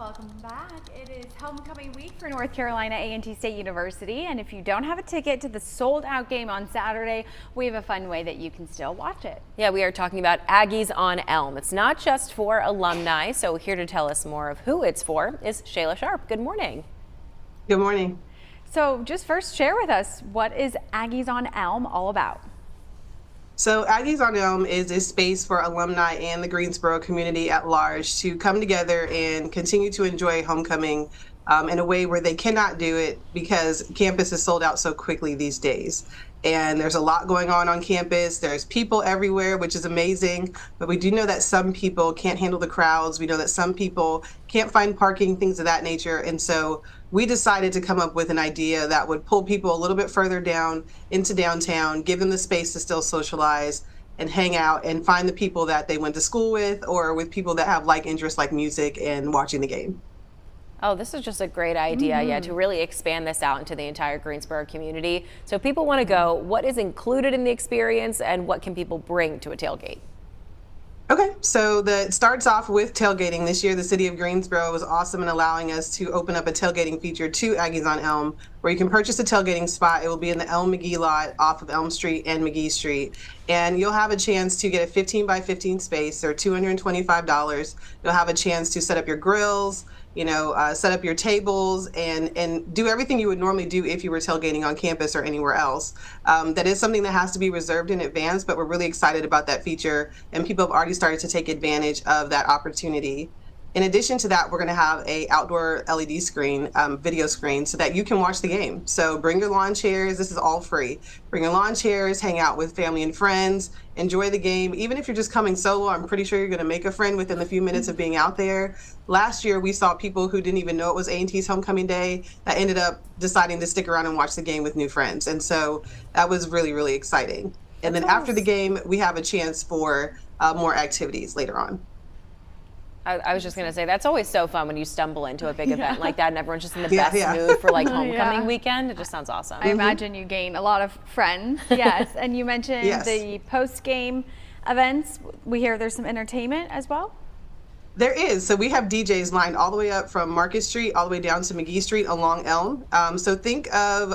Welcome back. It is homecoming week for North Carolina A&T State University, and if you don't have a ticket to the sold-out game on Saturday, we have a fun way that you can still watch it. Yeah, we are talking about Aggies on Elm. It's not just for alumni, so here to tell us more of who it's for is Shayla Sharp. Good morning. Good morning. So just first share with us, what is Aggies on Elm all about? So Aggies on Elm is a space for alumni and the Greensboro community at large to come together and continue to enjoy homecoming in a way where they cannot do it because campus is sold out so quickly these days. And there's a lot going on campus. There's people everywhere, which is amazing. But we do know that some people can't handle the crowds. We know that some people can't find parking, things of that nature. And so we decided to come up with an idea that would pull people a little bit further down into downtown, give them the space to still socialize and hang out and find the people that they went to school with or with people that have like interests like music and watching the game. Oh, this is just a great idea, yeah, to really expand this out into the entire Greensboro community. So if people want to go, what is included in the experience and what can people bring to a tailgate? Okay, so it starts off with tailgating. This year, the city of Greensboro was awesome in allowing us to open up a tailgating feature to Aggies on Elm, where you can purchase a tailgating spot. It will be in the Elm McGee lot off of Elm Street and McGee Street. And you'll have a chance to get a 15 by 15 space, or $225. You'll have a chance to set up your grills, set up your tables and do everything you would normally do if you were tailgating on campus or anywhere else. That is something that has to be reserved in advance, but we're really excited about that feature, and people have already started to take advantage of that opportunity. In addition to that, we're going to have a outdoor LED screen, video screen, so that you can watch the game. So bring your lawn chairs. This is all free. Bring your lawn chairs, hang out with family and friends, enjoy the game. Even if you're just coming solo, I'm pretty sure you're going to make a friend within the few minutes of being out there. Last year, we saw people who didn't even know it was A&T's homecoming day that ended up deciding to stick around and watch the game with new friends. And so that was really, really exciting. And then after the game, we have a chance for more activities later on. I was just going to say, that's always so fun when you stumble into a big event like that and everyone's just in the best mood for like homecoming weekend. It just sounds awesome. I imagine you gain a lot of friends. Yes. And you mentioned the post-game events. We hear there's some entertainment as well. There is. So we have DJs lined all the way up from Market Street all the way down to McGee Street along Elm. So think of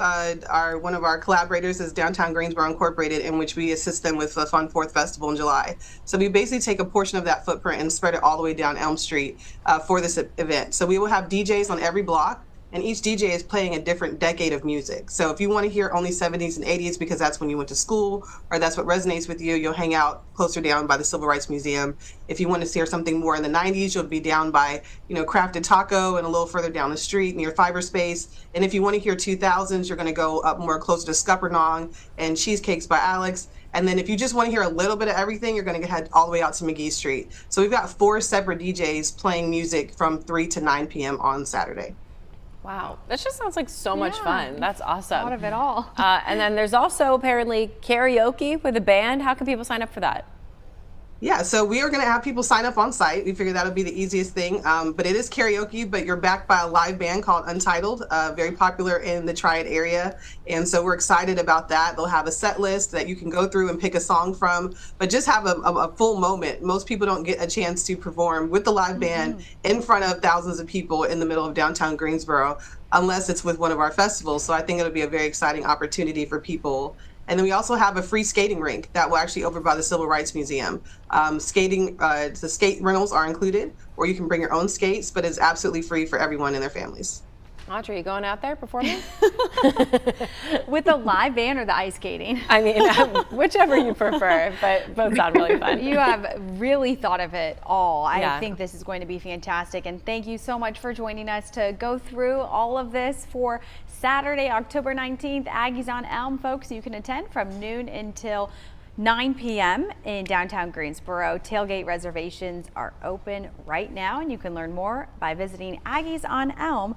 one of our collaborators is Downtown Greensboro Incorporated, in which we assist them with the Fun Fourth Festival in July. So we basically take a portion of that footprint and spread it all the way down Elm Street for this event. So we will have DJs on every block, and each DJ is playing a different decade of music. So if you want to hear only 70s and 80s because that's when you went to school or that's what resonates with you, you'll hang out closer down by the Civil Rights Museum. If you want to hear something more in the 90s, you'll be down by, Crafted Taco and a little further down the street near Fiber Space. And if you want to hear 2000s, you're going to go up more closer to Scuppernong and Cheesecakes by Alex. And then if you just want to hear a little bit of everything, you're going to head all the way out to McGee Street. So we've got 4 separate DJs playing music from 3 to 9 p.m. on Saturday. Wow, that just sounds like so much fun. That's awesome. Thought of it all. And then there's also apparently karaoke with a band. How can people sign up for that? Yeah, so we are going to have people sign up on site. We figured that'll be the easiest thing. But it is karaoke, but you're backed by a live band called Untitled, very popular in the Triad area. And so we're excited about that. They'll have a set list that you can go through and pick a song from, but just have a full moment. Most people don't get a chance to perform with the live band in front of thousands of people in the middle of downtown Greensboro, unless it's with one of our festivals. So I think it'll be a very exciting opportunity for people. And then we also have a free skating rink that will actually over by the Civil Rights Museum. The skate rentals are included, or you can bring your own skates, but it's absolutely free for everyone and their families. Audrey, you going out there performing? With the live band or the ice skating? I mean, whichever you prefer, but both sound really fun. You have really thought of it all. I think this is going to be fantastic. And thank you so much for joining us to go through all of this for Saturday, October 19th, Aggies on Elm, folks. You can attend from noon until 9 p.m. in downtown Greensboro. Tailgate reservations are open right now, and you can learn more by visiting aggiesonelm.com.